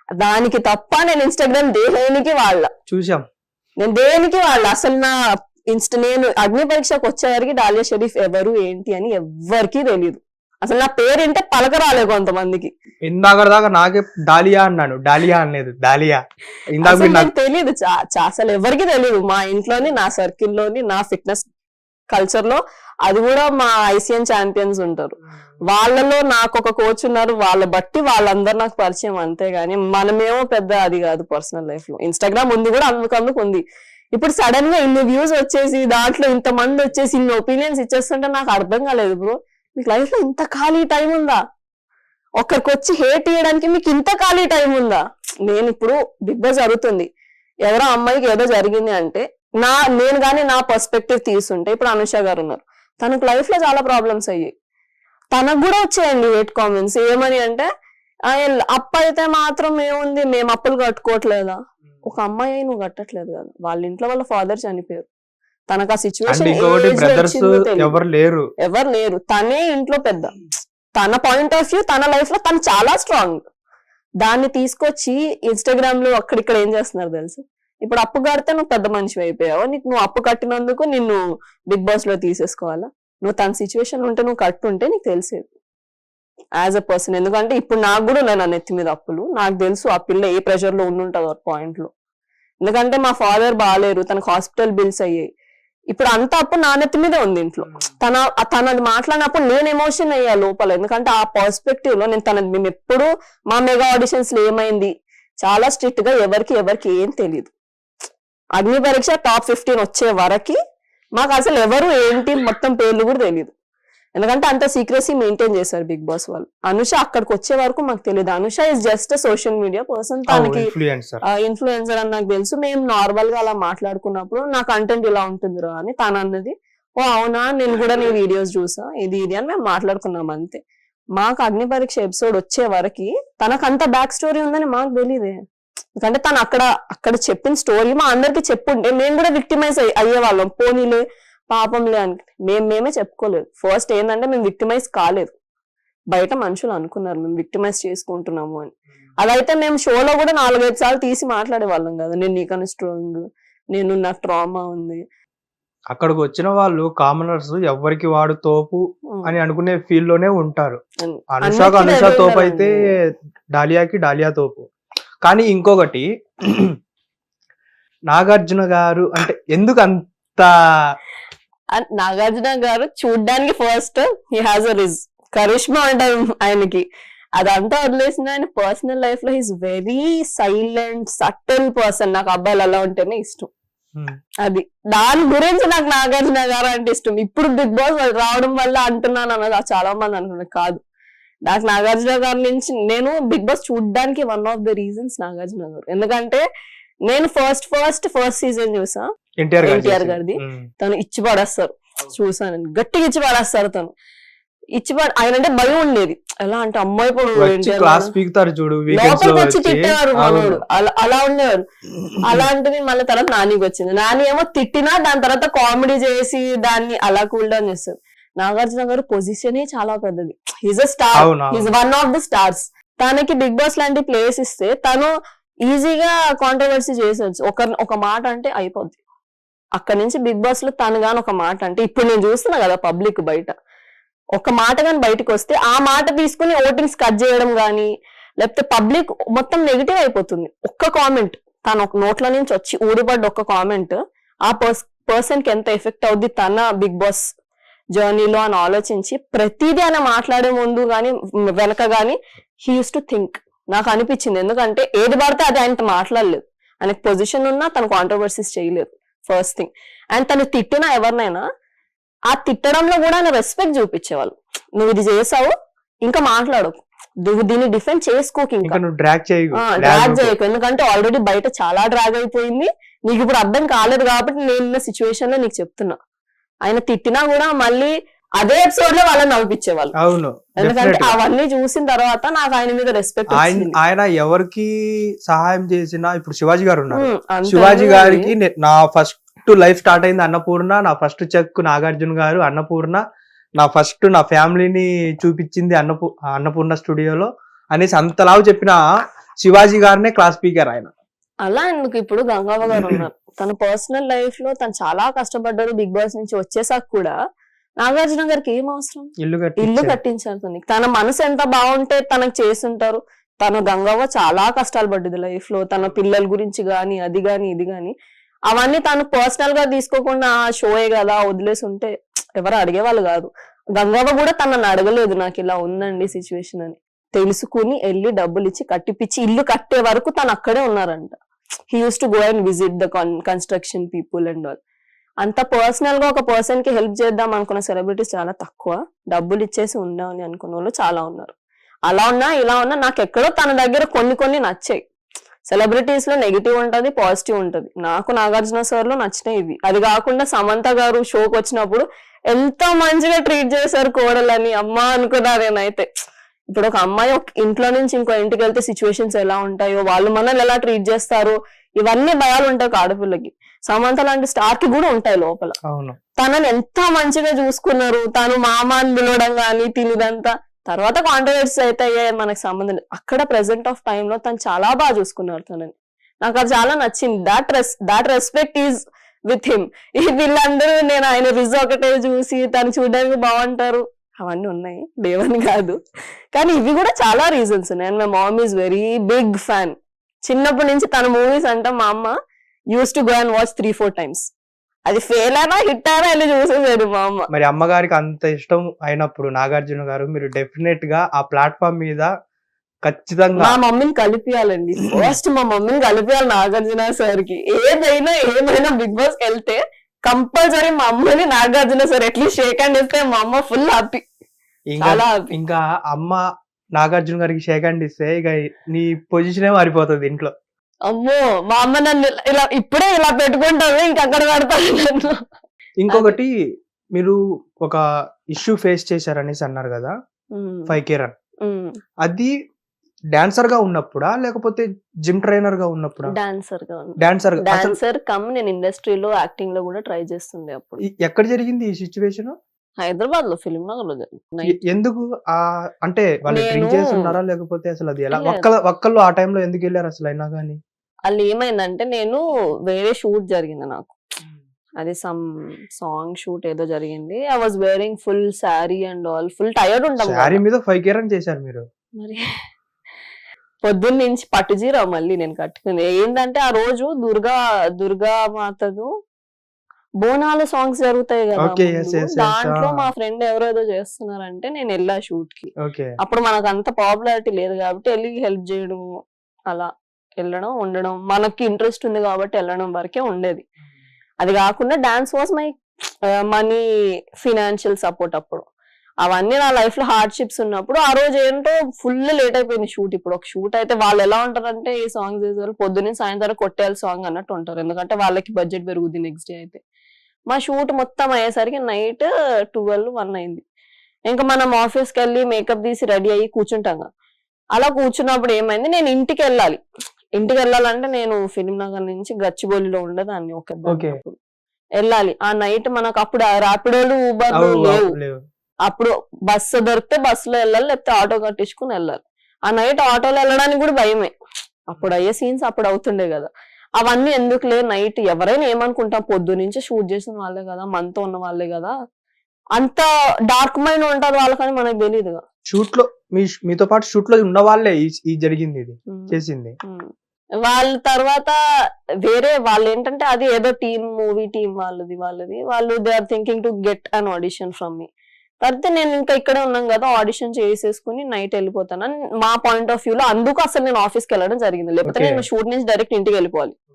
దానికి తప్ప నేను ఇన్స్టాగ్రామ్ దేనికి వాళ్ళ చూసాం. నేను దేనికి వాళ్ళ అసలు నేను అగ్ని పరీక్షకు వచ్చేవారికి డాలియా షరీఫ్ ఎవరు ఏంటి అని ఎవ్వరికీ తెలియదు. అసలు నా పేరు ఏంటే పలక రాలే కొంతమందికి. ఇందాక దాకా నాకే డాలియా అన్నాను, డాలియా అనలేదు, డాలియా. ఇందాక నాకు తెలియదు, అసలు ఎవరికి తెలియదు. మా ఇంట్లోని, నా సర్కిల్లోని, నా ఫిట్నెస్ కల్చర్ లో, అది కూడా మా ఐసిఎన్ ఛాంపియన్స్ ఉంటారు, వాళ్ళలో నాకు ఒక కోచ్ ఉన్నారు, వాళ్ళ బట్టి వాళ్ళందరూ నాకు పరిచయం. అంతేగాని మనమేమో పెద్ద అది కాదు పర్సనల్ లైఫ్ లో. ఇన్స్టాగ్రామ్ ఉంది కూడా అందుకు ఉంది. ఇప్పుడు సడన్ గా ఇన్ని వ్యూస్ వచ్చేసి దాంట్లో ఇంత మంది వచ్చేసి ఇన్ని ఒపీనియన్స్ ఇచ్చేస్తుంటే నాకు అర్థం కాలేదు బ్రో. మీకు లైఫ్ లో ఇంత ఖాళీ టైం ఉందా? ఒక్కరికి వచ్చి హేట్ ఇవ్వడానికి మీకు ఇంత ఖాళీ టైం ఉందా? నేను ఇప్పుడు బిగ్ బాస్ జరుగుతుంది, ఎవరో అమ్మాయికి ఏదో జరిగింది అంటే నేను గానీ నా పర్స్పెక్టివ్ తీసుంటే, ఇప్పుడు అనుష గారు ఉన్నారు, తనకు లైఫ్ లో చాలా ప్రాబ్లమ్స్ అయ్యాయి, తనకు కూడా వచ్చాయండి హేట్ కామెంట్స్. ఏమని అంటే అప్పు అయితే మాత్రం ఏముంది, మేము అప్పులు కట్టుకోవట్లేదా? ఒక అమ్మాయి నువ్వు కట్టట్లేదు కదా, వాళ్ళ ఇంట్లో వాళ్ళ ఫాదర్ చనిపోయారు, తనకు ఆ సిచ్యువేషన్ ఎవరు లేరు, తనే ఇంట్లో పెద్ద. తన పాయింట్ ఆఫ్ వ్యూ, తన లైఫ్ లో తను చాలా స్ట్రాంగ్. దాన్ని తీసుకొచ్చి ఇన్స్టాగ్రామ్ లో అక్కడిక్కడ ఏం చేస్తున్నారు తెలుసు? ఇప్పుడు అప్పు కడితే నువ్వు పెద్ద మనిషి అయిపోయావు, నువ్వు అప్పు కట్టినందుకు నిన్ను బిగ్ బాస్ లో తీసేసుకోవాలా? నువ్వు తన సిచ్యువేషన్ ఉంటే నువ్వు కట్టుంటే నీకు తెలిసేది యాజ్ అ పర్సన్. ఎందుకంటే ఇప్పుడు నాకు కూడా నా నెత్తి మీద అప్పులు, నాకు తెలుసు ఆ పిల్ల ఏ ప్రెషర్ లో ఉండుంటది ఆ పాయింట్ లో. ఎందుకంటే మా ఫాదర్ బాగాలేరు, తనకు హాస్పిటల్ బిల్స్ అయ్యాయి, ఇప్పుడు అంత అప్పు నా నెత్తి మీదే ఉంది ఇంట్లో. తనది మాట్లాడినప్పుడు నేను ఎమోషన్ అయ్యా లోపల. ఎందుకంటే ఆ పర్స్పెక్టివ్ లో మేము ఎప్పుడు మా మెగా ఆడిషన్స్ లో ఏమైంది, చాలా స్ట్రిక్ట్ గా ఎవరికి ఏం తెలియదు. అగ్ని పరీక్ష టాప్ 15 వచ్చే వరకు మాకు అసలు ఎవరు ఏంటి మొత్తం పేర్లు కూడా తెలియదు. ఎందుకంటే అంత సీక్రెసీ మెయింటైన్ చేశారు బిగ్ బాస్ వాళ్ళు. అనుష అక్కడికి వచ్చే వరకు మాకు తెలియదు. Anusha is just social media person, తనకి ఇన్ఫ్లుయెన్సర్ అని నాకు తెలుసు. మేము నార్మల్ గా అలా మాట్లాడుకున్నప్పుడు నా కంటెంట్ ఇలా ఉంటుందిరా అని తను అన్నది. ఓ అవునా, నేను కూడా నీ వీడియోస్ చూసా, ఇది అని మేము మాట్లాడుకున్నాం అంతే. మాకు అగ్ని పరీక్ష ఎపిసోడ్ వచ్చే వరకు తనకు అంత బ్యాక్ స్టోరీ ఉందని మాకు తెలియదే. ఎందుకంటే తను అక్కడ చెప్పిన స్టోరీ మా అందరికి చెప్పుంటే మేము కూడా విక్టిమైజ్ అయ్యేవాళ్ళం. పోనీలే పాపంలే అని మేమే చెప్పుకోలేదు. ఫస్ట్ ఏంటంటే మేము విక్టిమైజ్ కాలేదు, బయట మనుషులు అనుకున్నారు మేము విక్టిమైజ్ చేసుకుంటున్నాము అని. అదైతే మేము షోలో కూడా 4-5 సార్లు తీసి మాట్లాడే వాళ్ళం కదా, నేను నీకన్నా స్ట్రాంగ్, నాకు ట్రామా ఉంది. అక్కడికి వచ్చిన వాళ్ళు కామనర్స్ ఎవరికి వాడు తోపు అని అనుకునే ఫీల్ లోనే ఉంటారు. అనుష తోపు అయితే డాలియా తోపు. కానీ ఇంకొకటి, నాగార్జున గారు అంటే ఎందుకు అంత, నాగార్జున గారు చూడ్డానికి first he has a charisma అంటారు ఆయనకి, అదంతా వదిలేసిన ఆయన పర్సనల్ లైఫ్ లో he's very silent subtle person. నాకు అబ్బాయిలు అలా ఉంటేనే ఇష్టం. అది దాని గురించి నాకు నాగార్జున గారు అంటే ఇష్టం. ఇప్పుడు బిగ్ బాస్ రావడం వల్ల అంటున్నాను అన్నది చాలా మంది అంటున్నారు, కాదు. నాకు నాగార్జున గారి నుంచి నేను బిగ్ బాస్ చూడడానికి one of the reasons Nagarjuna గారు. ఎందుకంటే నేను ఫస్ట్ సీజన్ చూసా ఎన్టీఆర్ గారిది. తను ఇచ్చి పడేస్తారు, చూసాను, గట్టిగా ఇచ్చి పడేస్తారు. తను ఆయన అంటే భయం ఉండేది. ఎలా అంటే అమ్మాయి లోపలికి వచ్చి తిట్టేవారు మనోడు, అలా ఉండేవారు. అలాంటిది మళ్ళీ తర్వాత నానికి వచ్చింది. నాని ఏమో తిట్టినా దాని తర్వాత కామెడీ చేసి దాన్ని అలా కూల్ డౌన్ చేస్తారు. నాగార్జున గారు పొజిషన్ చాలా పెద్దది, he's a star, he's one of the stars. తనకి బిగ్ బాస్ లాంటి ప్లేస్ ఇస్తే తను ఈజీగా కాంట్రవర్సీ చేసొచ్చు. ఒక మాట అంటే అయిపోద్ది. అక్కడ నుంచి బిగ్ బాస్ లో తను గాని ఒక మాట అంటే, ఇప్పుడు నేను చూస్తున్నా కదా పబ్లిక్ బయట, ఒక మాట గాని బయటకు వస్తే ఆ మాట తీసుకుని ఓటింగ్స్ కట్ చేయడం గానీ, లేకపోతే పబ్లిక్ మొత్తం నెగిటివ్ అయిపోతుంది. ఒక్క కామెంట్ తను ఒక నోట్ల నుంచి వచ్చి ఊడిపడ్డ ఒక్క కామెంట్ ఆ పర్సన్ కి ఎంత ఎఫెక్ట్ అవుద్ది తన బిగ్ బాస్ జర్నీలో అని ఆలోచించి ప్రతిదీ ఆయన మాట్లాడే ముందు గాని వెనక గాని హీ యూస్ టు థింక్. నాకు అనిపించింది. ఎందుకంటే ఏది పడితే అది ఆయనతో మాట్లాడలేదు, ఆయనకు పొజిషన్ ఉన్నా తను కాంట్రవర్సీస్ చేయలేదు ఫస్ట్ థింగ్. అండ్ తను తిట్టినా ఎవరినైనా ఆ తిట్టడంలో కూడా ఆయన రెస్పెక్ట్ చూపించేవాళ్ళు. నువ్వు ఇది చేసావు ఇంకా మాట్లాడకు, నువ్వు దీన్ని డిఫెండ్ చేసుకోకు, ఇంకా డ్రాగ్ చేయకు. ఎందుకంటే ఆల్రెడీ బయట చాలా డ్రాగ్ అయిపోయింది, నీకు ఇప్పుడు అర్థం కాలేదు కాబట్టి నేను సిచ్యువేషన్ లో నీకు చెప్తున్నా. ఆయన తిట్టినా కూడా మళ్ళీ అదే ఎపిసోడ్ లో వాళ్ళని నవ్వించేవాళ్ళు. అవును, ఎందుకంటే అవన్నీ చూసిన తర్వాత నాకు ఆయన మీద రెస్పెక్ట్. ఆయన ఎవరికి సహాయం చేసినా, ఇప్పుడు శివాజీ గారు ఉన్నారు, శివాజీ గారికి నా ఫస్ట్ లైఫ్ స్టార్ట్ అయింది అన్నపూర్ణ, నా ఫస్ట్ చెక్ నాగార్జున గారు, అన్నపూర్ణ నా ఫ్యామిలీని చూపించింది అన్నపూర్ణ స్టూడియోలో అనేసి అంతలాగా చెప్పిన శివాజీ గారినే క్లాస్ స్పీకర్ ఆయన. అలా ఎందుకు, ఇప్పుడు గంగవ్వ గారు ఉన్నారు, తన పర్సనల్ లైఫ్ లో తను చాలా కష్టపడ్డారు. బిగ్ బాస్ నుంచి వచ్చేసాక కూడా నాగార్జున గారికి ఏం అవసరం, ఇల్లు కట్టించారు తనకి. తన మనసు ఎంత బాగుంటే తనకు చేసుంటారు. తను గంగవ్వ చాలా కష్టాలు పడ్డది లైఫ్ లో, తన పిల్లల గురించి గాని అది గాని ఇది గాని. అవన్నీ తను పర్సనల్ గా తీసుకోకుండా షోయే కదా వదిలేసి ఉంటే ఎవరు అడిగేవాళ్ళు కాదు. గంగవ్వ కూడా తనని అడగలేదు నాకు ఇలా ఉందండి సిచ్యువేషన్ అని. తెలుసుకుని వెళ్ళి డబ్బులు ఇచ్చి కట్టిపిచ్చి ఇల్లు కట్టే వరకు తను అక్కడే ఉన్నారంట. He use to go and visit the construction people and all. అంత పర్సనల్ గా ఒక పర్సన్ కి హెల్ప్ చేద్దాం అనుకున్న సెలబ్రిటీస్ చాలా తక్కువ. డబ్బులు ఇచ్చేసి ఉండాలని అనుకున్న వాళ్ళు చాలా ఉన్నారు. అలా ఉన్నా ఇలా ఉన్నా నాకు ఎక్కడో తన దగ్గర కొన్ని నచ్చాయి. సెలబ్రిటీస్ లో నెగిటివ్ ఉంటది, పాజిటివ్ ఉంటది. నాకు నాగార్జున సార్ లో నచ్చినాయి ఇవి. అది కాకుండా సమంత గారు షోకి వచ్చినప్పుడు ఎంతో మంచిగా ట్రీట్ చేశారు కోడలని. అమ్మా అనుకున్నా నేనైతే. ఇప్పుడు ఒక అమ్మాయి ఒక ఇంట్లో నుంచి ఇంకో ఇంటికి వెళ్తే సిచ్యువేషన్స్ ఎలా ఉంటాయో, వాళ్ళు మనల్ని ఎలా ట్రీట్ చేస్తారు, ఇవన్నీ భయాలు ఉంటాయి ఒక ఆడపిల్లకి. సమంత లాంటి స్టార్ కి కూడా ఉంటాయి లోపల. తనని ఎంత మంచిగా చూసుకున్నారు. తను మామ అని పిలవడం గానీ తినిదంతా. తర్వాత కాంట్రవర్సీస్ అయితే అయ్యాయి, మనకు సంబంధం లేదు. అక్కడ ప్రెసెంట్ ఆఫ్ టైమ్ లో తను చాలా బాగా చూసుకున్నారు తనని. నాకు అది చాలా నచ్చింది. That respect is with him. ఈ వీళ్ళందరూ నేను ఆయన రిజ్ ఒకటే చూసి తను చూడడానికి బాగుంటారు అవన్నీ ఉన్నాయి, లేవని కాదు. కానీ ఇవి కూడా చాలా రీజన్స్ ఉన్నాయి. And my mom is very big fan. చిన్నప్పటి నుంచి తన మూవీస్ అంటే మా అమ్మ use to go and watch 3-4 times. అది ఫెయిల్ అయినా హిట్ అయినా వెళ్ళి చూసేసారు మా అమ్మ. మరి అమ్మగారికి అంత ఇష్టం అయినప్పుడు నాగార్జున గారు మీరు డెఫినెట్ గా ఆ ప్లాట్ఫామ్ మీద ఖచ్చితంగా మా మమ్మీని కలిపియాలండి. ఫస్ట్ మా మమ్మీని కలిపియాలి నాగార్జున సార్ కి. ఏమైనా బిగ్ బాస్ కి వెళ్తే కంపల్సరీ మా అమ్మని Nagarjuna sir at least shake hand ఇస్తే మా అమ్మ ఫుల్ హ్యాపీ. ఇంకా అమ్మ నాగార్జున గారికి షేక్ హ్యాండ్ ఇస్తే ఇక నీ పొజిషనే మారిపోతుంది ఇంట్లో. అమ్మో మా అమ్మ నన్ను ఇలా ఇప్పుడే ఇలా పెట్టుకుంటాను, ఇంకక్కడ పెడతాను. ఇంకొకటి మీరు ఒక ఇష్యూ ఫేస్ చేశారనేసి అన్నారు కదా, 5K రన్. అది డాన్సర్ గా ఉన్నప్పుడా లేకపోతే జిమ్ ట్రైనర్ గా ఉన్నప్పుడా? డాన్సర్ కమ్ నేను ఇండస్ట్రీలో యాక్టింగ్ లో కూడా ట్రై చేస్తుండే. అప్పుడు ఎక్కడ జరిగింది ఈ సిచ్యువేషన్? హైదరాబాద్ లో ఫిలిం నగర్ లో జరిగింది. ఎందుకు అంటే వాళ్ళు డ్రింక్ చేస్తున్నారా లేకపోతే అసలు అది ఎలా? ఒక్కళ్ళు ఆ టైంలో ఎందుకు వెళ్ళారు అసలు? అయినా కానీ వాళ్ళు ఏమైందంటే, నేను వేరే షూట్ జరిగింది నాకు, అది సమ్ సాంగ్ షూట్ ఏదో జరిగింది. I was wearing full sari and all, full tired ఉంటాం. శారీ మీద 5K రన్ చేశారు మీరు? మరి పొద్దున్న నుంచి పట్టుజీరా మళ్ళీ నేను కట్టుకుంది. ఏంటంటే ఆ రోజు దుర్గా మాతదు బోనాల సాంగ్స్ జరుగుతాయి కదా, దాంట్లో మా ఫ్రెండ్ ఎవరో ఏదో చేస్తున్నారంటే నేను వెళ్ళా షూట్ కి. అప్పుడు మనకు అంత పాపులారిటీ లేదు కాబట్టి వెళ్ళి హెల్ప్ చేయడం, అలా వెళ్ళడం ఉండడం, మనకి ఇంట్రెస్ట్ ఉంది కాబట్టి వెళ్ళడం వరకే ఉండేది. అది కాకుండా dance was my money financial support. అప్పుడు అవన్నీ నా లైఫ్ లో హార్డ్షిప్స్ ఉన్నప్పుడు ఆ రోజు ఏంటో ఫుల్ లేట్ అయిపోయింది షూట్. ఇప్పుడు ఒక షూట్ అయితే వాళ్ళు ఎలా ఉంటారంటే, ఈ సాంగ్స్ చేసేవాళ్ళు పొద్దున్నే సాయంత్రం కొట్టేయాలి సాంగ్ అన్నట్టు ఉంటారు, ఎందుకంటే వాళ్ళకి బడ్జెట్ పెరుగుద్ది నెక్స్ట్ డే అయితే. మా షూట్ మొత్తం అయ్యేసరికి నైట్ 12-1 అయింది. ఇంకా మనం ఆఫీస్కి వెళ్ళి మేకప్ తీసి రెడీ అయ్యి కూర్చుంటాం. అలా కూర్చున్నప్పుడు ఏమైంది, నేను ఇంటికి వెళ్ళాలంటే నేను ఫిలిం నగర్ నుంచి గచ్చిబౌలిలో ఉండేదాన్ని. వెళ్ళాలి ఆ నైట్. మనకు అప్పుడు ర్యాపిడోలు ఊబర్లు లేవు. అప్పుడు బస్సు దొరికితే బస్సులో వెళ్ళాలి, లేకపోతే ఆటో కట్టించుకుని వెళ్ళాలి. ఆ నైట్ ఆటోలో వెళ్ళడానికి కూడా భయమే. అప్పుడు అయ్యే సీన్స్ అప్పుడు అవుతుండే కదా. అవన్నీ ఎందుకులే, నైట్ ఎవరైనా ఏమనుకుంటాం, పొద్దు నుంచి షూట్ చేసిన వాళ్ళే కదా, మనతో ఉన్న వాళ్ళే కదా, అంత డార్క్ మైండ్ ఉంటది వాళ్ళకని మనకు తెలియదు. షూట్ లో మీతో పాటు షూట్ లో ఉన్న వాళ్ళే ఈ జరిగింది, ఇది చేసింది. వాళ్ళ తర్వాత వేరే వాళ్ళు ఏంటంటే, అది ఏదో మూవీ టీమ్ వాళ్ళు they are thinking to get an audition from me. తర్వాత నేను ఇంకా ఇక్కడే ఉన్నాం కదా, ఆడిషన్ చేసేసుకుని నైట్ వెళ్ళిపోతాను మా పాయింట్ ఆఫ్ వ్యూ లో. అందుకు అసలు నేను ఆఫీస్కి వెళ్ళడం జరిగింది, లేకపోతే నేను షూట్ నుంచి డైరెక్ట్ ఇంటికి వెళ్ళిపోవాలి.